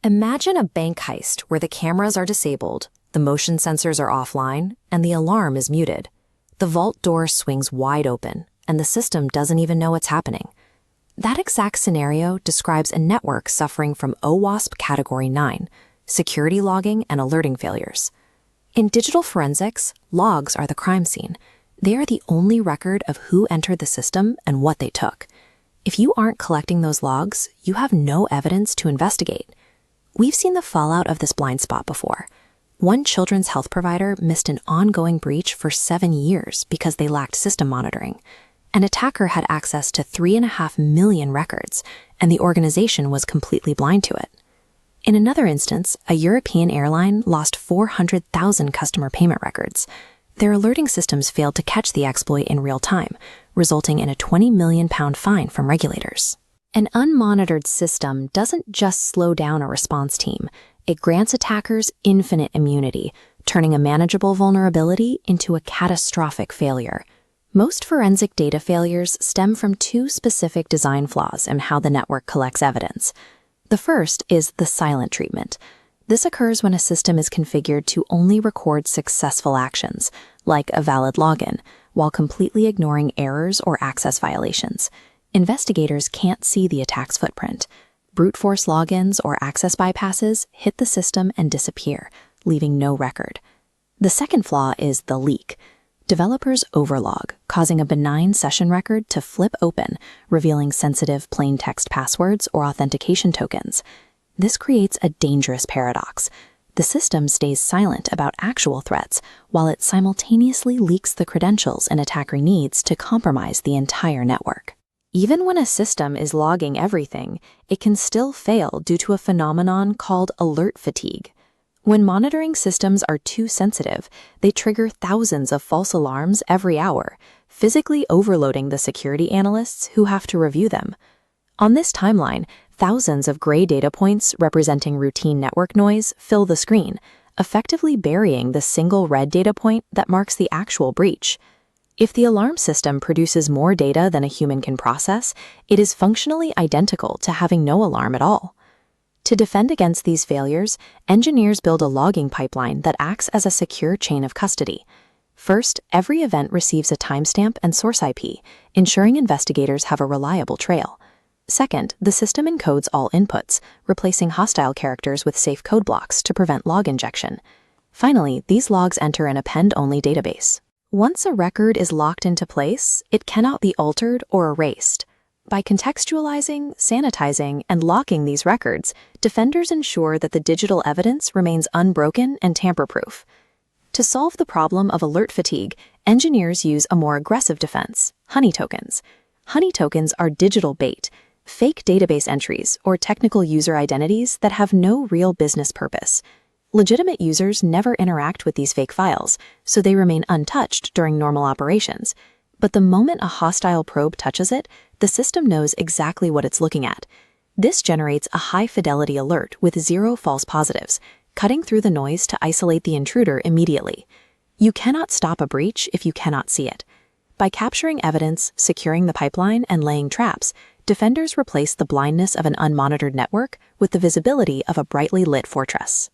Imagine a bank heist where the cameras are disabled, the motion sensors are offline, and the alarm is muted. The vault door swings wide open, and the system doesn't even know what's happening. That exact scenario describes a network suffering from OWASP Category 9, security logging and alerting failures. In digital forensics, logs are the crime scene. They are the only record of who entered the system and what they took. If you aren't collecting those logs, you have no evidence to investigate. We've seen the fallout of this blind spot before. One children's health provider missed an ongoing breach for 7 years because they lacked system monitoring. An attacker had access to 3.5 million records, and the organization was completely blind to it. In another instance, a European airline lost 400,000 customer payment records. Their alerting systems failed to catch the exploit in real time, resulting in a £20 million fine from regulators. An unmonitored system doesn't just slow down a response team. It grants attackers infinite immunity, turning a manageable vulnerability into a catastrophic failure. Most forensic data failures stem from two specific design flaws in how the network collects evidence. The first is the silent treatment. This occurs when a system is configured to only record successful actions, like a valid login, while completely ignoring errors or access violations. Investigators can't see the attack's footprint. Brute force logins or access bypasses hit the system and disappear, leaving no record. The second flaw is the leak. Developers overlog, causing a benign session record to flip open, revealing sensitive plain text passwords or authentication tokens. This creates a dangerous paradox. The system stays silent about actual threats, while it simultaneously leaks the credentials an attacker needs to compromise the entire network. Even when a system is logging everything, it can still fail due to a phenomenon called alert fatigue. When monitoring systems are too sensitive, they trigger thousands of false alarms every hour, physically overloading the security analysts who have to review them. On this timeline, thousands of gray data points representing routine network noise fill the screen, effectively burying the single red data point that marks the actual breach. If the alarm system produces more data than a human can process, it is functionally identical to having no alarm at all. To defend against these failures, engineers build a logging pipeline that acts as a secure chain of custody. First, every event receives a timestamp and source IP, ensuring investigators have a reliable trail. Second, the system encodes all inputs, replacing hostile characters with safe code blocks to prevent log injection. Finally, these logs enter an append-only database. Once a record is locked into place, it cannot be altered or erased. By contextualizing, sanitizing, and locking these records, defenders ensure that the digital evidence remains unbroken and tamper-proof. To solve the problem of alert fatigue, engineers use a more aggressive defense, honey tokens. Honey tokens are digital bait, fake database entries or technical user identities that have no real business purpose. Legitimate users never interact with these fake files, so they remain untouched during normal operations. But the moment a hostile probe touches it, the system knows exactly what it's looking at. This generates a high-fidelity alert with 0 false positives, cutting through the noise to isolate the intruder immediately. You cannot stop a breach if you cannot see it. By capturing evidence, securing the pipeline, and laying traps, defenders replace the blindness of an unmonitored network with the visibility of a brightly lit fortress.